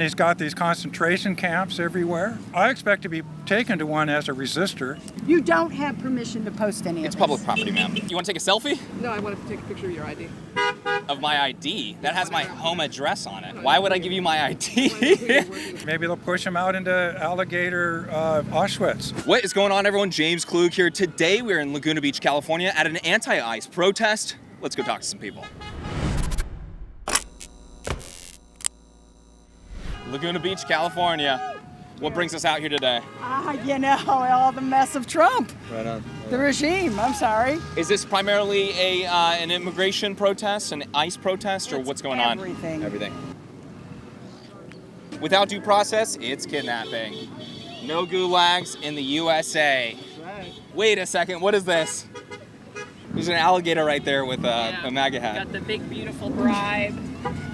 He's got these concentration camps everywhere. I expect to be taken to one as a resistor. You don't have permission to post any of this. It's public property, ma'am. You want to take a selfie? No, I want to take a picture of your ID. Of my ID? That has my home address on it. Why would I give you my ID? Maybe they'll push him out into alligator Auschwitz. What is going on, everyone? James Klug here. Today we're in Laguna Beach, California at an anti-ICE protest. Let's go talk to some people. Laguna Beach, California. What brings us out here today? All the mess of Trump. Right on. The regime, I'm sorry. Is this primarily an immigration protest, an ICE protest, or what's going on? Everything. Without due process, it's kidnapping. No gulags in the USA. Right. Wait a second, what is this? There's an alligator right there with a MAGA hat. Got the big, beautiful bribe.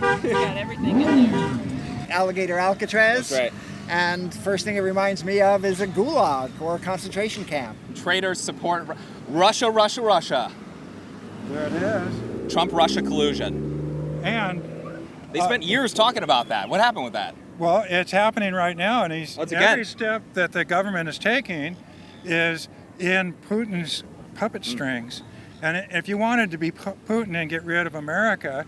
Got everything in there. Alligator Alcatraz. That's right. And first thing it reminds me of is a gulag or a concentration camp. Traitors support Russia, Russia, Russia. There it is. Trump-Russia collusion. And They spent years talking about that. What happened with that? well, it's happening right now, and every step that the government is taking is in Putin's puppet strings. And if you wanted to be Putin and get rid of America,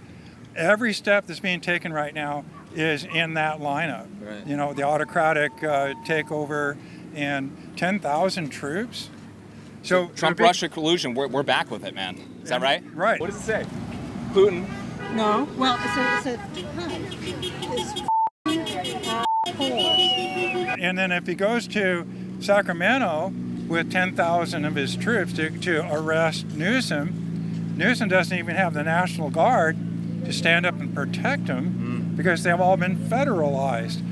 every step that's being taken right now is in that lineup. Right. You know, the autocratic takeover and 10,000 troops. So Trump-Russia collusion, we're back with it, man. Is that right? Right. What does it say? Putin. No, well, And then if he goes to Sacramento with 10,000 of his troops to arrest Newsom, Newsom doesn't even have the National Guard to stand up and protect him because they've all been federalized.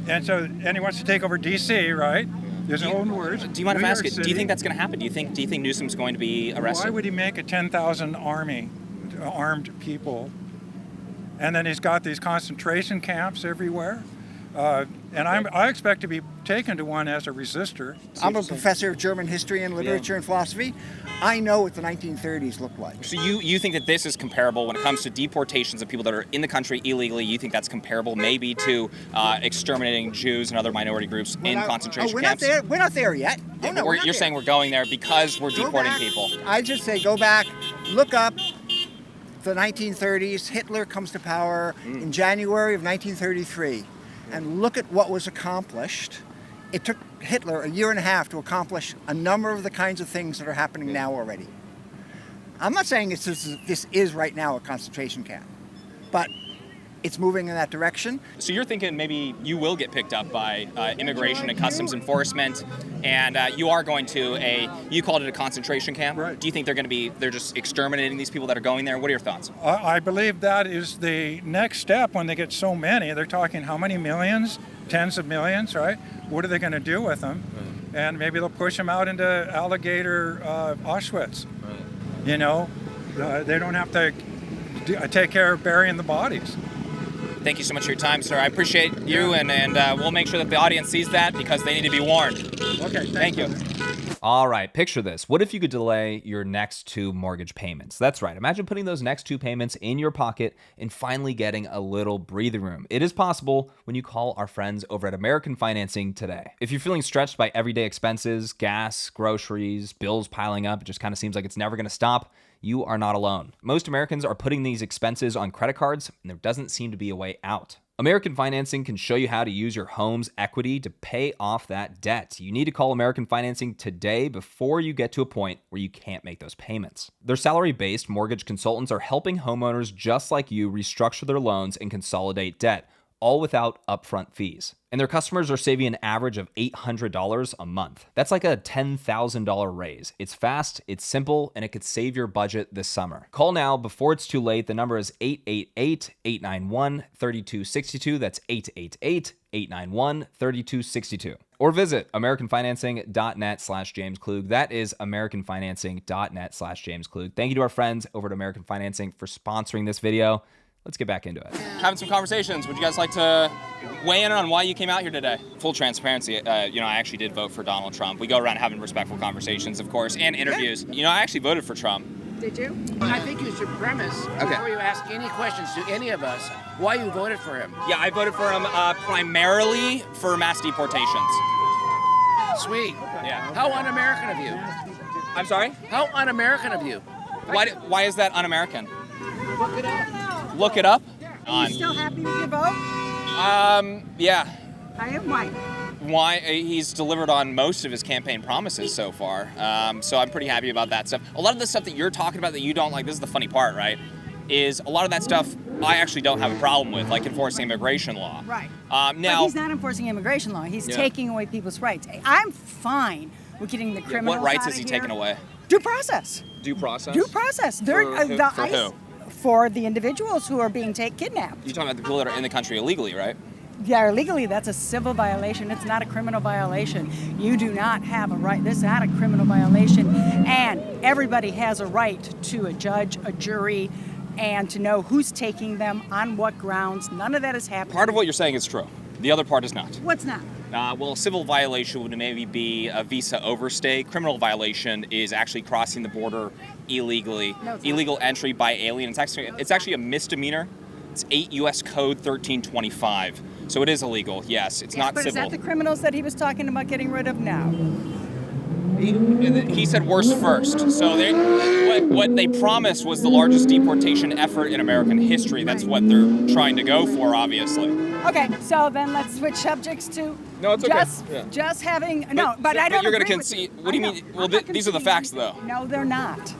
And he wants to take over D.C., right? There's no own words. Do you mind if I ask you, do you think that's going to happen? Do you think Newsom's going to be arrested? Why would he make a 10,000 army, armed people? And then he's got these concentration camps everywhere. And I expect to be taken to one as a resistor. I'm a professor of German history and literature and philosophy. I know what the 1930s looked like. So you think that this is comparable when it comes to deportations of people that are in the country illegally? You think that's comparable maybe to exterminating Jews and other minority groups in concentration camps? We're not there yet. Yeah, Oh, no, you're saying we're going there because we're deporting people. I just say go back, look up the 1930s. Hitler comes to power in January of 1933. And look at what was accomplished. It took Hitler a year and a half to accomplish a number of the kinds of things that are happening now already. I'm not saying this is right now a concentration camp, but it's moving in that direction. So you're thinking maybe you will get picked up by immigration and customs enforcement, and you are going to you called it a concentration camp. Right. Do you think they're just exterminating these people that are going there? What are your thoughts? I believe that is the next step when they get so many. They're talking how many millions? Tens of millions, right? What are they going to do with them? Right. And maybe they'll push them out into alligator Auschwitz. Right. You know, they don't have to take care of burying the bodies. Thank you so much for your time, sir. I appreciate you, and we'll make sure that the audience sees that because they need to be warned. Okay, Thank you. All right, picture this. What if you could delay your next 2 mortgage payments? That's right. Imagine putting those next 2 payments in your pocket and finally getting a little breathing room. It is possible when you call our friends over at American Financing today. If you're feeling stretched by everyday expenses, gas, groceries, bills piling up, it just kind of seems like it's never going to stop, you are not alone. Most Americans are putting these expenses on credit cards, and there doesn't seem to be a way out. American Financing can show you how to use your home's equity to pay off that debt. You need to call American Financing today before you get to a point where you can't make those payments. Their salary-based mortgage consultants are helping homeowners just like you restructure their loans and consolidate debt, all without upfront fees. And their customers are saving an average of $800 a month. That's like a $10,000 raise. It's fast, it's simple, and it could save your budget this summer. Call now before it's too late. The number is 888-891-3262. That's 888-891-3262. Or visit AmericanFinancing.net/James Klug. That is AmericanFinancing.net/James Klug. Thank you to our friends over at American Financing for sponsoring this video. Let's get back into it. Having some conversations. Would you guys like to weigh in on why you came out here today? Full transparency, I actually did vote for Donald Trump. We go around having respectful conversations, of course, and interviews. I actually voted for Trump. Did you? I think you should premise, before you ask any questions to any of us, why you voted for him. Yeah, I voted for him primarily for mass deportations. Sweet. Yeah. How un-American of you. I'm sorry? How un-American of you. Why is that un-American? Look it up. Look it up. Are you still happy with your vote? Yeah. I am white. Why he's delivered on most of his campaign promises so far. So I'm pretty happy about that stuff. A lot of the stuff that you're talking about that you don't like, this is the funny part, right? Is a lot of that stuff I actually don't have a problem with, like enforcing immigration law. Right. Now, but he's not enforcing immigration law. He's taking away people's rights. I'm fine with getting the criminals what rights out is he of here. taking away? Due process. Due process? Due process. They're, For who? For the individuals who are being kidnapped. You're talking about the people that are in the country illegally, right? Yeah, illegally, that's a civil violation. It's not a criminal violation. You do not have a right. This is not a criminal violation. And everybody has a right to a judge, a jury, and to know who's taking them, on what grounds. None of that is happening. Part of what you're saying is true. The other part is not. What's not? Well, a civil violation would maybe be a visa overstay. Criminal violation is actually crossing the border illegally. No, it's not. Illegal entry by alien. It's actually a misdemeanor. It's 8 U.S. Code 1325. So it is illegal, yes. It's not but civil. Is that the criminals that he was talking about getting rid of now? He said worse first. So what they promised was the largest deportation effort in American history. That's what they're trying to go for, obviously. Okay, so then let's switch subjects to No, it's okay. just having but I don't. You're going to agree with concede. you. What do you I mean? know. Well, I'm not these are the facts, conceding though. No, they're not.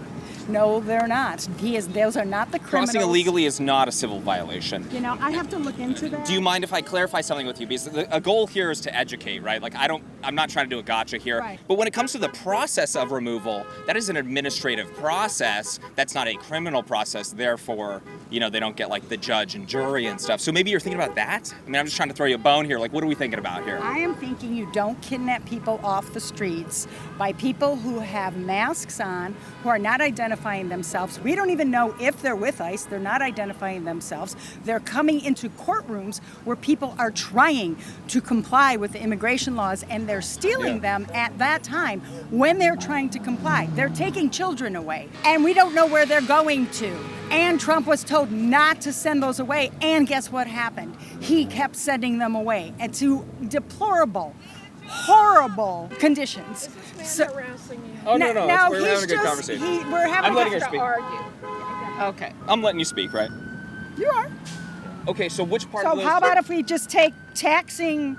No, they're not. Those are not the criminals. Crossing illegally is not a civil violation. You know, I have to look into that. Do you mind if I clarify something with you? Because a goal here is to educate, right? Like I'm not trying to do a gotcha here. Right. But when it comes to the process of removal, that is an administrative process. That's not a criminal process. Therefore, they don't get like the judge and jury and stuff. So maybe you're thinking about that? I mean, I'm just trying to throw you a bone here. Like, what are we thinking about here? I am thinking you don't kidnap people off the streets by people who have masks on, who are not identifying themselves. We don't even know if they're with ICE. They're not identifying themselves. They're coming into courtrooms where people are trying to comply with the immigration laws, and they're stealing them at that time when they're trying to comply. They're taking children away, and we don't know where they're going to. And Trump was told not to send those away, and guess what happened? He kept sending them away, and to deplorable, horrible conditions. Oh, no, we're having a good just, conversation. We're having I'm letting her to speak. argue. Okay. I'm letting you speak, right? You are. Okay, so which part So of those... how about if we just take taxing,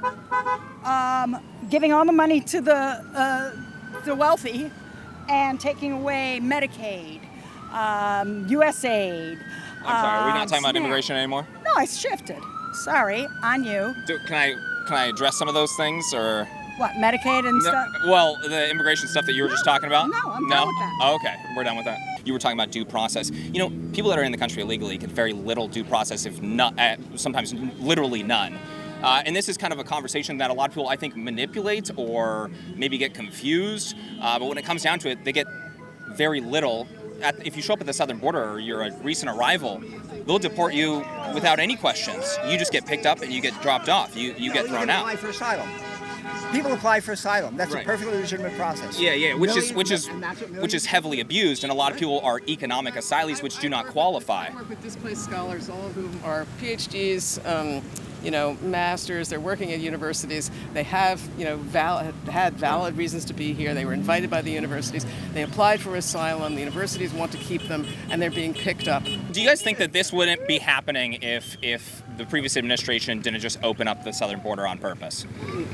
giving all the money to the wealthy, and taking away Medicaid, USAID. I'm sorry, are we not talking about SNAP. immigration anymore? No, I shifted. Sorry, on you. Can I address some of those things, or... What, Medicaid and stuff? Well, the immigration stuff that you were just talking about? No, I'm done with that. Oh, okay, we're done with that. You were talking about due process. People that are in the country illegally get very little due process, if not, sometimes literally none. And this is kind of a conversation that a lot of people, I think, manipulate or maybe get confused. But when it comes down to it, they get very little. If you show up at the southern border or you're a recent arrival, they'll deport you without any questions. You just get picked up and you get dropped off. You get thrown out. Apply for asylum. People apply for asylum. That's Right. a perfectly legitimate process. Yeah, which is And that's what which is heavily abused, and a lot of people are economic asylees, which do not qualify. I work with displaced scholars, all of whom are PhDs, masters. They're working at universities. They have, had valid reasons to be here. They were invited by the universities. They applied for asylum. The universities want to keep them, and they're being picked up. Do you guys think that this wouldn't be happening if the previous administration didn't just open up the southern border on purpose?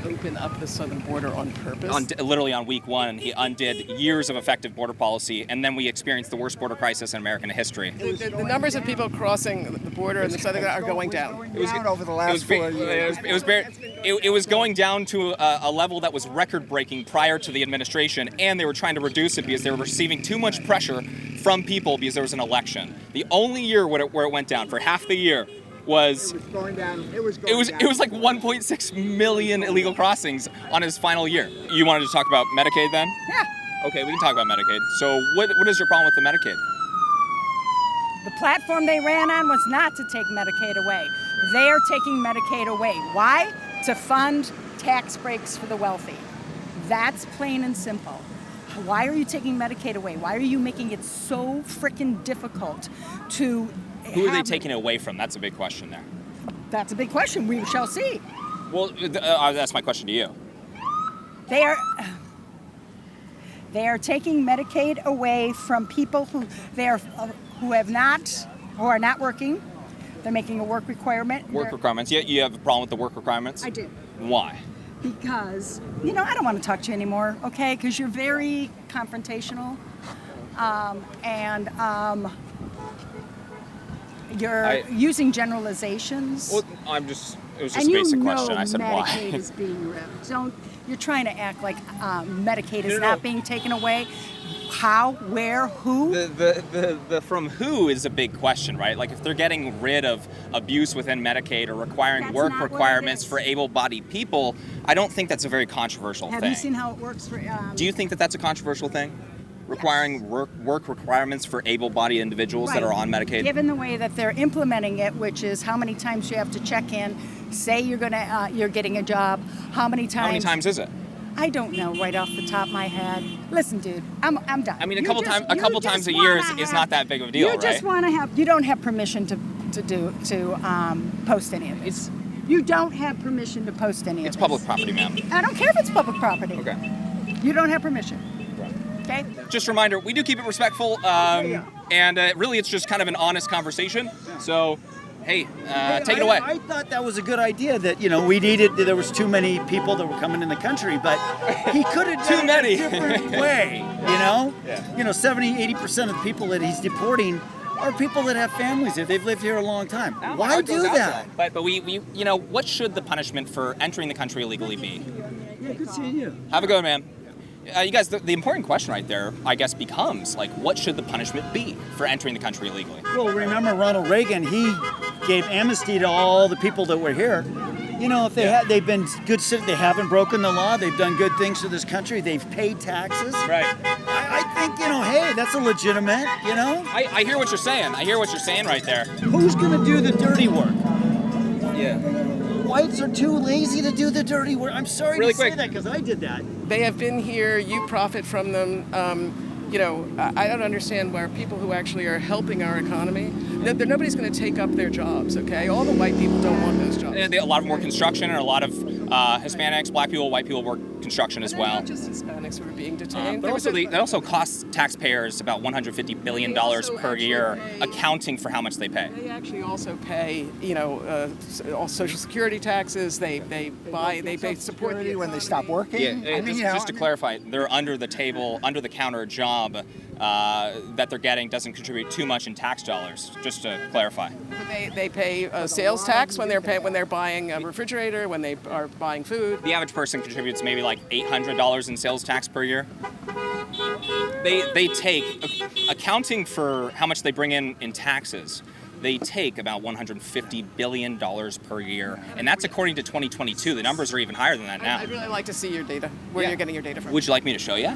Open up the southern border on purpose. Literally on week one, he undid years of effective border policy, and then we experienced the worst border crisis in American history. The numbers of people crossing the border in the southern are going down. It was down over the last 4 years. It was going down to a level that was record-breaking prior to the administration, and they were trying to reduce it because they were receiving too much pressure from people because there was an election. The only year where it went down for half the year was It was going down. It was like 1.6 million illegal crossings on his final year. You wanted to talk about Medicaid then? Yeah. Okay, we can talk about Medicaid. So what is your problem with the Medicaid? The platform they ran on was not to take Medicaid away. They are taking Medicaid away. Why? To fund tax breaks for the wealthy. That's plain and simple. Why are you taking Medicaid away? Why are you making it so freaking difficult to Who are they taking it away from? That's a big question there. That's a big question. We shall see. Well, that's my question to you. They are taking Medicaid away from people who are not working. They're making a work requirement. Requirements. Yeah, you have a problem with the work requirements? I do. Why? Because, I don't want to talk to you anymore, okay? Because you're very confrontational. You're using generalizations. Well, it was just a basic question. I said why. Medicaid is being ripped. You're trying to act like Medicaid is not being taken away. How, where, who? The from who is a big question, right? Like if they're getting rid of abuse within Medicaid or requiring work requirements for able-bodied people, I don't think that's a very controversial thing. Have you seen how it works for? Do you think that that's a controversial thing? Requiring work requirements for able-bodied individuals that are on Medicaid? Given the way that they're implementing it, which is how many times you have to check in, say you're getting a job, how many times? How many times is it? I don't know right off the top of my head. Listen, dude, I'm done. I mean, a couple times a year is not that big of a deal, right? You just want to have. You don't have permission to post any of this. You don't have permission to post any of this. It's public property, ma'am. I don't care if it's public property. Okay. You don't have permission. Okay. Just a reminder, we do keep it respectful, and really it's just kind of an honest conversation. So, hey, take it away. I thought that was a good idea that, there was too many people that were coming in the country, but he could have done it a different way, Yeah. 70, 80% of the people that he's deporting are people that have families here. They've lived here a long time. Why do that? But we what should the punishment for entering the country illegally be? Yeah, good seeing you. Have a good one, man. You guys, the important question right there, I guess, becomes, what should the punishment be for entering the country illegally? Well, remember Ronald Reagan, he gave amnesty to all the people that were here. If they've been good citizens, they haven't broken the law, they've done good things for this country, they've paid taxes. Right. I think, hey, that's a legitimate, I hear what you're saying. I hear what you're saying right there. Who's going to do the dirty work? Yeah. Whites are too lazy to do the dirty work. I'm sorry really to quick. say that because I did that. They have been here. You profit from them. I don't understand why people who actually are helping our economy, nobody's going to take up their jobs, okay? All the white people don't want those jobs. A lot of more construction and a lot of Hispanics, black people, white people work construction as well. Not just Hispanics who are being detained. But that also costs taxpayers about $150 billion per year, accounting for how much they pay. They actually also pay, all Social Security taxes. They support the when they stop working. Yeah, just to clarify, they're under the table, under the counter job that they're getting doesn't contribute too much in tax dollars. Just to clarify. They pay sales tax when they're buying a refrigerator, when they are buying food. The average person contributes maybe $800 in sales tax per year. They take, accounting for how much they bring in taxes, they take about $150 billion per year, and that's according to 2022. The numbers are even higher than that now. I'd really like to see your data, where you're getting your data from. Would you like me to show you?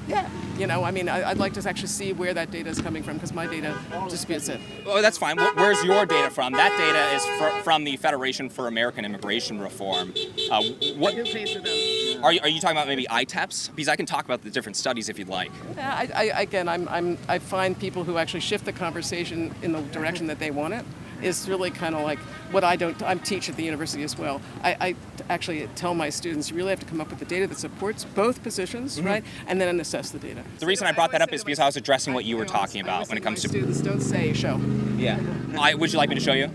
Yeah. I'd like to actually see where that data is coming from, because my data disputes it. Oh, that's fine. Where's your data from? That data is from the Federation for American Immigration Reform. Who pays for them? Are you talking about maybe ITEPs? Because I can talk about the different studies if you'd like. I find people who actually shift the conversation in the direction that they want it is really kind of like what I teach at the university as well. I actually tell my students, you really have to come up with the data that supports both positions, right? And then assess the data. The reason I brought that up is because I was addressing what you were talking about when it comes to students. Don't say show. Yeah. Would you like me to show you?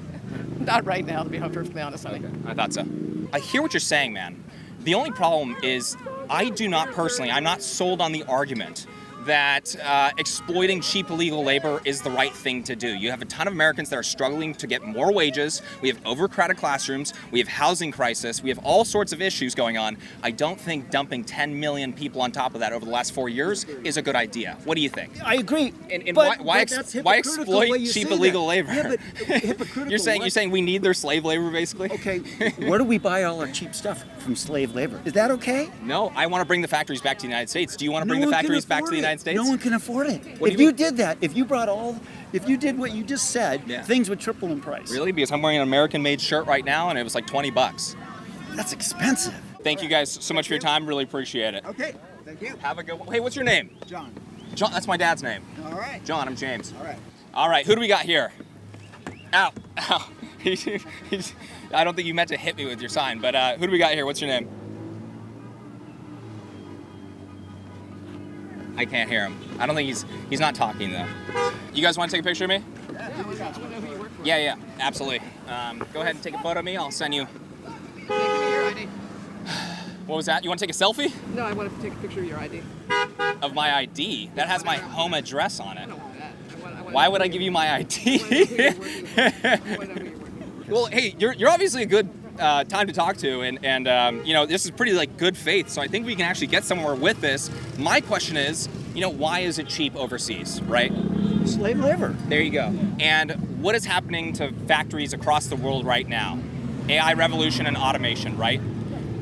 Not right now, to be perfectly honest, honey. Okay. I thought so. I hear what you're saying, man. The only problem is I'm not sold on the argument that exploiting cheap illegal labor is the right thing to do. You have a ton of Americans that are struggling to get more wages. We have overcrowded classrooms. We have housing crisis. We have all sorts of issues going on. I don't think dumping 10 million people on top of that over the last 4 years is a good idea. What do you think? I agree. And but why that's exploit cheap illegal labor? Yeah, but hypocritical. You're saying we need their slave labor, basically? Okay, where do we buy all our cheap stuff from slave labor? Is that okay? No, I want to bring the factories back to the United States. Do you want to bring the factories back to the United States? No one can afford it. If you did that, if you did what you just said, things would triple in price. Really? Because I'm wearing an American-made shirt right now, and it was like $20. That's expensive. Thank you guys so much for your time. Really appreciate it. Okay. Thank you. Have a good one. Hey, what's your name? John. John, that's my dad's name. All right. John, I'm James. All right. All right, who do we got here? Ow, ow. I don't think you meant to hit me with your sign, but who do we got here? What's your name? I can't hear him. I don't think he's not talking though. You guys want to take a picture of me? Yeah, absolutely. Go ahead and take a photo of me. I'll send you. What was that? You want to take a selfie? No, I want to take a picture of your ID. Of my ID? That has my home address on it. I don't want that. Why would I give you my ID? Well, hey, you're obviously a good time to talk to, and you know, this is pretty like good faith. So I think we can actually get somewhere with this. My question is, you know, why is it cheap overseas, right? Slave labor. There you go. And what is happening to factories across the world right now? AI revolution and automation, right?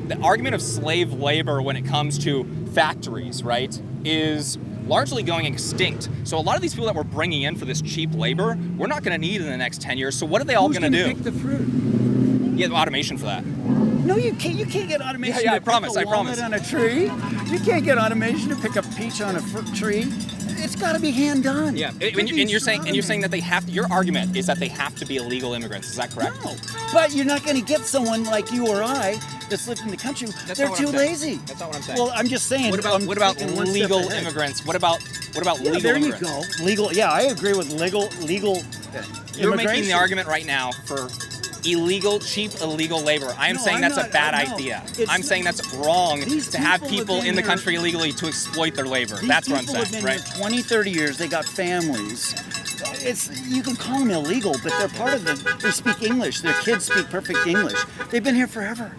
The argument of slave labor when it comes to factories, right, is largely going extinct. So a lot of these people that we're bringing in for this cheap labor, we're not going to need in the next 10 years. So what are they all going to do? Pick the fruit? You have automation for that. No, you can't. You can't get automation. Yeah, to I promise. Pick a walnut on a tree. You can't get automation to pick a peach on a tree. It's got to be hand done. Yeah, and you're saying that they have to. Your argument is that they have to be illegal immigrants. Is that correct? No, but you're not going to get someone like you or I that's lived in the country. They're too lazy. That's not what I'm saying. Well, I'm just saying. What about legal immigrants? What about legal there immigrants? There you go. Legal. Yeah, I agree with legal. You're making the argument right now for cheap illegal labor. I'm saying that's a bad idea. I'm saying that's wrong to have people in the country illegally to exploit their labor. That's what I'm saying, have been right? Here 20, 30 years. They got families. You can call them illegal, but they're part of they speak English. Their kids speak perfect English. They've been here forever.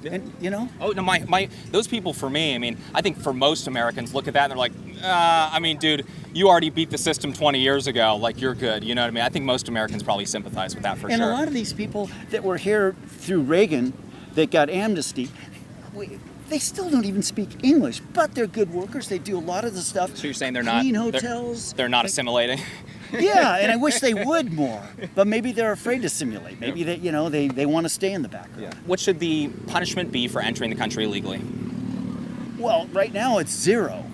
And you know? Oh no, those people for me, I mean, I think for most Americans look at that and they're like, I mean, dude, you already beat the system 20 years ago. Like, you're good. You know what I mean? I think most Americans probably sympathize with that for sure. And a lot of these people that were here through Reagan that got amnesty, they still don't even speak English, but they're good workers. They do a lot of the stuff. So you're saying they're clean not hotels. They're not assimilating. Yeah, and I wish they would more, but maybe they're afraid to simulate. Maybe they want to stay in the background. Yeah. What should the punishment be for entering the country illegally? Well, right now it's zero.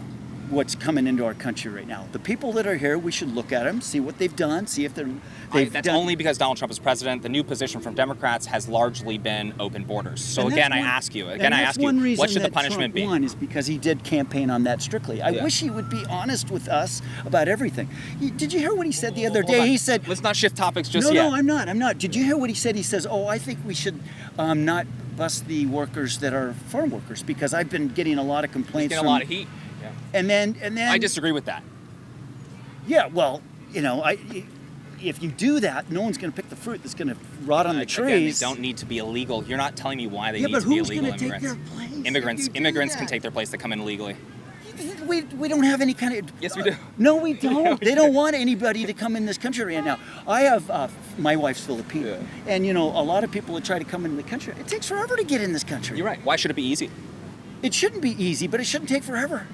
What's coming into our country right now? The people that are here, we should look at them, see what they've done, see if that's only because Donald Trump is president. The new position from Democrats has largely been open borders. So again, I ask you, what should the punishment be? One is because he did campaign on that strictly. I wish he would be honest with us about everything. Did you hear what he said the other day? He said, let's not shift topics just yet. No, I'm not. Did you hear what he said? He says, I think we should not bust the workers that are farm workers, because I've been getting a lot of complaints. He's getting a lot of heat. Yeah. And then I disagree with that. Yeah, well, if you do that, no one's going to pick the fruit that's going to rot on the trees. Again, they don't need to be illegal. You're not telling me why they need to be illegal immigrants. Take their place? Immigrants can take their place that come in illegally. We don't have any kind of... Yes, we do. No, we don't. They don't want anybody to come in this country right now. I have... my wife's Filipino. Yeah. And, a lot of people that try to come into the country, it takes forever to get in this country. You're right. Why should it be easy? It shouldn't be easy, but it shouldn't take forever.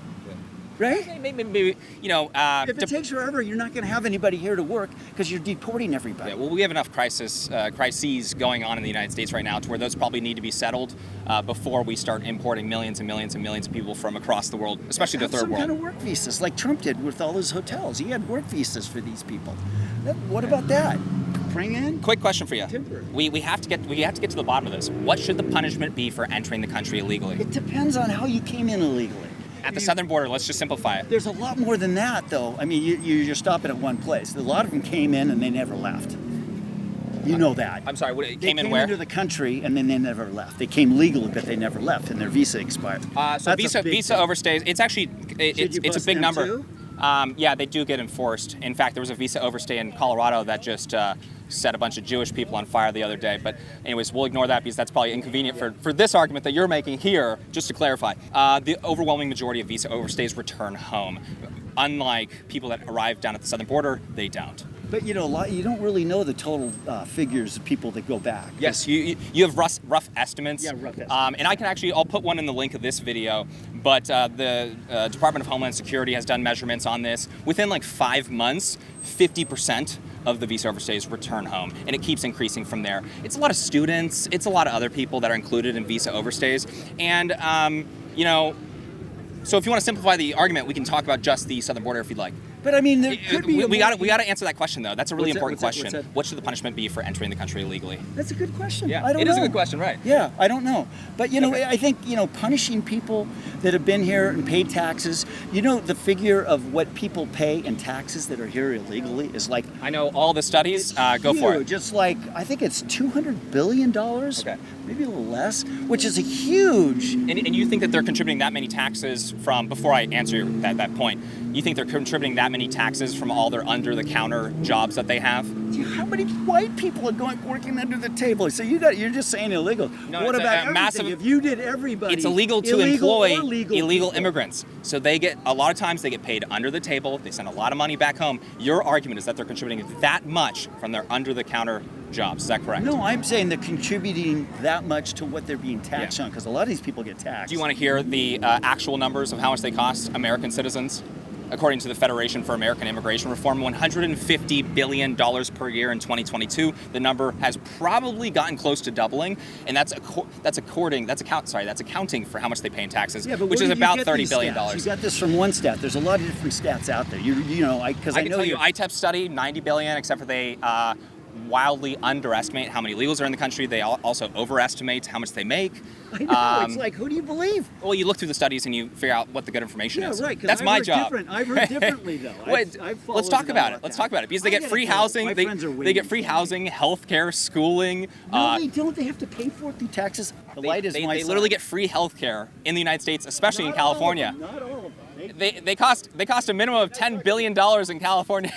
Right? Maybe if it takes forever, you're not going to have anybody here to work because you're deporting everybody. Yeah, well, we have enough crises going on in the United States right now to where those probably need to be settled before we start importing millions and millions and millions of people from across the world, especially the third world. Some kind of work visas, like Trump did with all his hotels. He had work visas for these people. What about that? Bring in. Quick question for you. We have to get to the bottom of this. What should the punishment be for entering the country illegally? It depends on how you came in illegally. At the southern border, let's just simplify it. There's a lot more than that, though. I mean, you're stopping at one place. A lot of them came in and they never left. You know that. I'm sorry, they came in where? Into the country and then they never left. They came legally, but they never left, and their visa expired. So visa overstays. It's actually it's a big number. Too? Yeah, they do get enforced. In fact, there was a visa overstay in Colorado that just set a bunch of Jewish people on fire the other day. But anyways, we'll ignore that because that's probably inconvenient for this argument that you're making here. Just to clarify, the overwhelming majority of visa overstays return home. Unlike people that arrive down at the southern border, they don't. But you don't really know the total figures of people that go back. Yes, you have rough estimates. Yeah, rough estimates. And I'll put one in the link of this video. But the Department of Homeland Security has done measurements on this. Within like 5 months, 50% of the visa overstays return home, and it keeps increasing from there. It's a lot of students. It's a lot of other people that are included in visa overstays, and So if you want to simplify the argument, we can talk about just the southern border if you'd like. But I mean, there could be. We got to answer that question though. That's a really important What's question. that? What should the punishment be for entering the country illegally? That's a good question. Yeah, I don't it know. is a good question, right? Yeah, I don't know. But you know, Okay. I think, you know, punishing people that have been here and paid taxes, you know, the figure of what people pay in taxes that are here illegally is like, I know all the studies. Go for it. just like, I think it's $200 billion, Okay. maybe a little less, which is a huge. And you think that they're contributing that many taxes from, before I answer that point, you think they're contributing that many taxes from all their under-the-counter jobs that they have? How many white people are working under the table? So you're just saying illegal. No, What it's about a everything? massive- If you did everybody, It's illegal to illegal employ or legal illegal people. immigrants. So they get, a lot of times they get paid under the table. They send a lot of money back home. Your argument is that they're contributing that much from their under-the-counter jobs. Is that correct? No, I'm saying they're contributing that much to what they're being taxed on, because a lot of these people get taxed. Do you want to hear the actual numbers of how much they cost American citizens? According to the Federation for American Immigration Reform, $150 billion per year in 2022. The number has probably gotten close to doubling, and that's accounting for how much they pay in taxes, Yeah, but which where is did you about get $30 these billion. stats? You got this from one stat. There's a lot of different stats out there. You know, because I I can know tell you, you're- ITEP study, $90 billion, except for they wildly underestimate how many illegals are in the country. They also overestimate how much they make. I know. It's like, who do you believe? Well, you look through the studies and you figure out what the good information Yeah, is. right. 'Cause That's I've my heard job. different. I've heard differently though. Wait, I've followed let's talk it about all it. Let's that. talk about it because I they get get free it, though. housing. My friends are They waiting get free for me. housing, healthcare, schooling. No, they don't. They have to pay for it through taxes. The light is my They side. literally get free healthcare in the United States, especially in Not all of California. them, Not all of them. They cost a minimum of $10 billion in California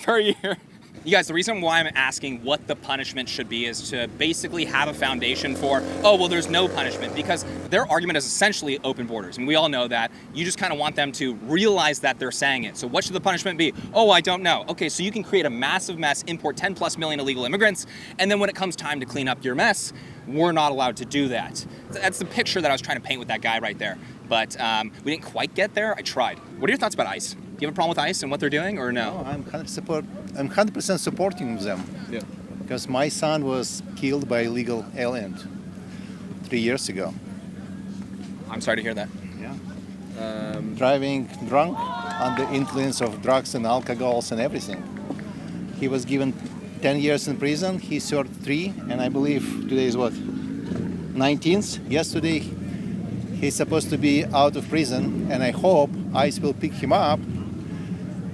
per year. You guys, the reason why I'm asking what the punishment should be is to basically have a foundation for, oh, well, there's no punishment, because their argument is essentially open borders. And we all know that. You just kind of want them to realize that they're saying it. So what should the punishment be? Oh, I don't know. Okay, so you can create a massive mess, import 10 plus million illegal immigrants, and then when it comes time to clean up your mess, we're not allowed to do that. That's the picture that I was trying to paint with that guy right there. But we didn't quite get there. I tried. What are your thoughts about ICE? Do you have a problem with ICE and what they're doing, or no? No, I'm 100% supporting them. Yeah. Because my son was killed by illegal alien 3 years ago. I'm sorry to hear that. Yeah. Driving drunk under influence of drugs and alcohols and everything. He was given 10 years in prison. He served 3, and I believe today is what? 19th. Yesterday, he's supposed to be out of prison, and I hope ICE will pick him up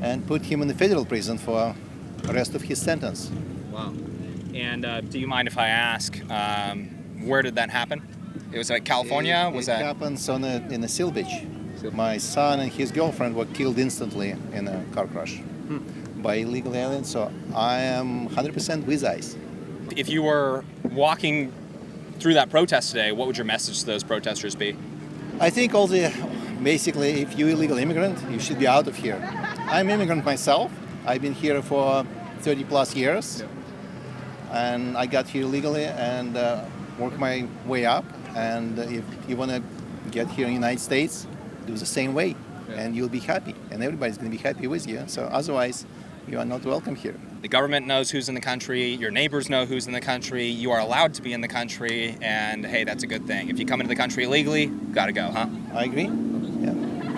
and put him in the federal prison for the rest of his sentence. Wow. And do you mind if I ask, where did that happen? It was like California? It happens in a Seal Beach. My son and his girlfriend were killed instantly in a car crash by illegal aliens, so I am 100% with ICE. If you were walking through that protest today, what would your message to those protesters be? I think basically, if you're illegal immigrant, you should be out of here. I'm immigrant myself. I've been here for 30 plus years, and I got here legally and worked my way up. And if you want to get here in the United States, do the same way, and you'll be happy, and everybody's going to be happy with you. So otherwise, you are not welcome here. The government knows who's in the country, your neighbors know who's in the country, you are allowed to be in the country, and hey, that's a good thing. If you come into the country illegally, gotta go, huh? I agree. Yeah.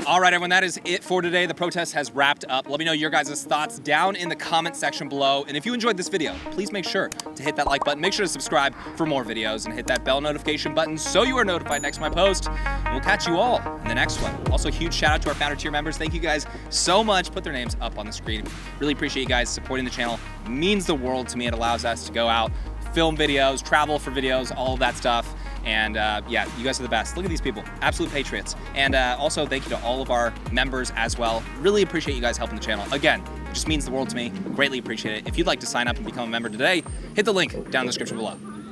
All right, everyone, that is it for today. The protest has wrapped up. Let me know your guys' thoughts down in the comment section below. And if you enjoyed this video, please make sure to hit that like button. Make sure to subscribe for more videos and hit that bell notification button so you are notified next time I post. And we'll catch you all in the next one. Also, huge shout out to our founder tier members. Thank you guys so much. Put their names up on the screen. Really appreciate you guys supporting the channel. It means the world to me. It allows us to go out, film videos, travel for videos, all of that stuff. And yeah, you guys are the best. Look at these people, absolute patriots. And also thank you to all of our members as well. Really appreciate you guys helping the channel. Again, it just means the world to me. Greatly appreciate it. If you'd like to sign up and become a member today, hit the link down in the description below.